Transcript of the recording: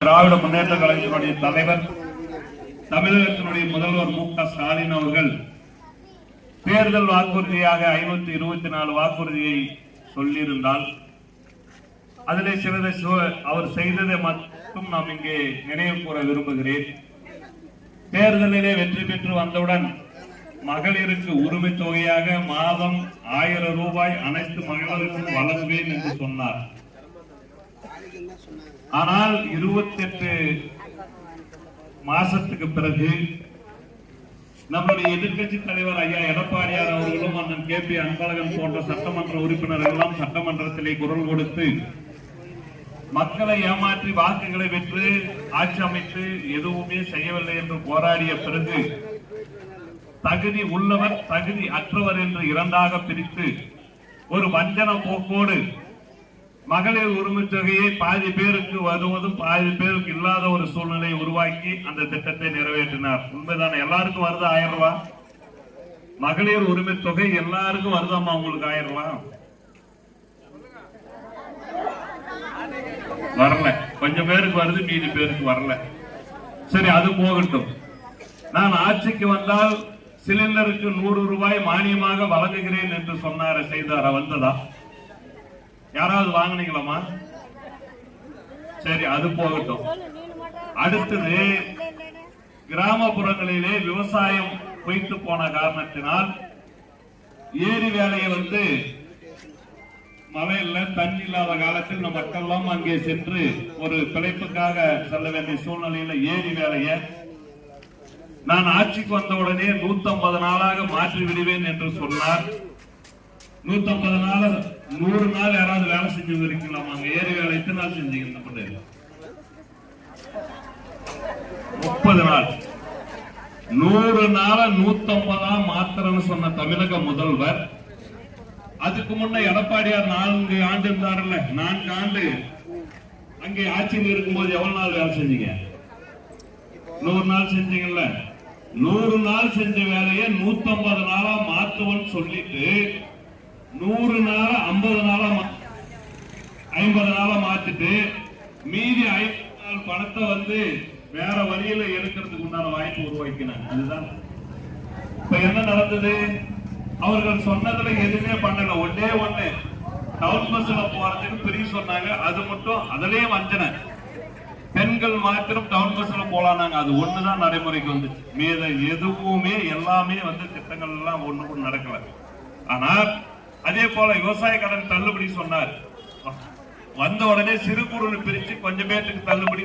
திராவிட முன்னேற்ற கழகத்தினுடைய தலைவர் தமிழகத்தினுடைய முதல்வர் மு.க.ஸ்டாலின் அவர்கள் தேர்தல் வாக்குறுதியாக 524 வாக்குறுதியை சொல்லியிருந்தால் அதிலே சிலதை அவர் செய்ததை மட்டும் நாம் இங்கே நினைவு கூற விரும்புகிறேன். தேர்தலிலே வெற்றி பெற்று வந்தவுடன் மகளிருக்கு உரிமை தொகையாக மாதம் 1000 ரூபாய் அனைத்து மகளிருக்கும் வழங்குவேன் என்று சொன்னார். ஆனால் 28 மாசத்துக்கு பிறகு நம்முடைய எதிர்கட்சி தலைவர் ஐயா எடப்பாடியார் அவர்களும் அண்ணன் கே பி அன்பழகன் போன்ற சட்டமன்ற உறுப்பினர்கள் எல்லாம் சட்டமன்றத்திலே குரல் கொடுத்து மக்களை ஏமாற்றி வாக்குகளை பெற்று ஆட்சி அமைத்து எதுவுமே செய்யவில்லை என்று போராடிய பிறகு தகுதி உள்ளவர் தகுதி அற்றவர் என்று இரண்டாக பிரித்து ஒரு வஞ்சன போக்கோடு மகளிர் உரிமை தொகையை பாதி பேருக்கு வருவதும் பாதி பேருக்கு இல்லாத ஒரு சூழ்நிலையை உருவாக்கி அந்த திட்டத்தை நிறைவேற்றினார். உண்மைதானே? எல்லாருக்கும் வருது 1000 ரூபாய் மகளிர் உரிமை தொகை, எல்லாருக்கும் வருதாமா உங்களுக்கு 1000 ரூபாய்? வரல. கொஞ்சம் பேருக்கு வருது, மீதி பேருக்கு வரல. சரி, அது போகட்டும். நான் ஆட்சிக்கு வந்தால் சிலிண்டருக்கு 100 ரூபாய் மானியமாக வழங்குகிறேன் என்று சொன்னார, செய்தார, வந்ததா? யாராவது வாங்கினீங்களாமா? சரி, அது போகட்டும். அடுத்தது, கிராமப்புறங்களிலே விவசாயம் பொய்த்து போன காரணத்தினால் ஏரி வேலையை மழையில தண்ணி இல்லாத காலத்தில் நம்ம மக்கள் அங்கே சென்று ஒரு பிழைப்புக்காக செல்ல வேண்டிய சூழ்நிலையில ஏரி வேலையை நான் ஆட்சிக்கு வந்த உடனே 150 நாளாக மாற்றி விடுவேன் என்று சொன்னார். 150 நாள் 100 நாள் யாராவது வேலை செஞ்சு இருக்கலாமா? ஏரி வேலை எத்தனை நாள் செஞ்சீங்க? 30 நாள். 100 நாள 150 மாத்திரன்னு சொன்ன தமிழக முதல்வர், அதுக்கு முன்ன எடப்பாடியார் 4 ஆண்டு இருந்தாருல்ல, 4 ஆண்டு அங்கே ஆட்சியில் இருக்கும்போது எவ்வளவு நாள் வேலை செஞ்சீங்க? 100 நாள் செஞ்சீங்கல்ல. 100 நாள் செஞ்ச வேலையை 150 நாளா மாத்துவன்னு சொல்லிட்டு 100 நாள 50 நாளா 50 நாளா மாத்திட்டு மீதி 50 நாள் பணத்தை வேற வழியில எடுக்கிறதுக்கு உண்டான வாய்ப்பு உருவாக்கினாங்க. அதுதான் இப்ப என்ன நடந்தது? அவர்கள் சொன்னதுல எதுவுமே பண்ணல. ஒன்னே ஒண்ணு, டவுன் பஸ்ல போறதுக்கு பிரி சொன்னாங்க. அது மட்டும் அதுலயே வஞ்சனை. பெண்கள் மாத்திரம் டவுன் பஸ்ல போலானாங்க. அது ஒண்ணுதான் நடைமுறைக்கு வந்துச்சு. மீத எதுவுமே எல்லாமே திட்டங்கள் எல்லாம் ஒண்ணு நடக்கல. ஆனால் அதே போல விவசாய கடன் தள்ளுபடி சொன்னார். வந்த உடனே சிறு குறு பிரிச்சு கொஞ்சம் பேருக்கு தள்ளுபடி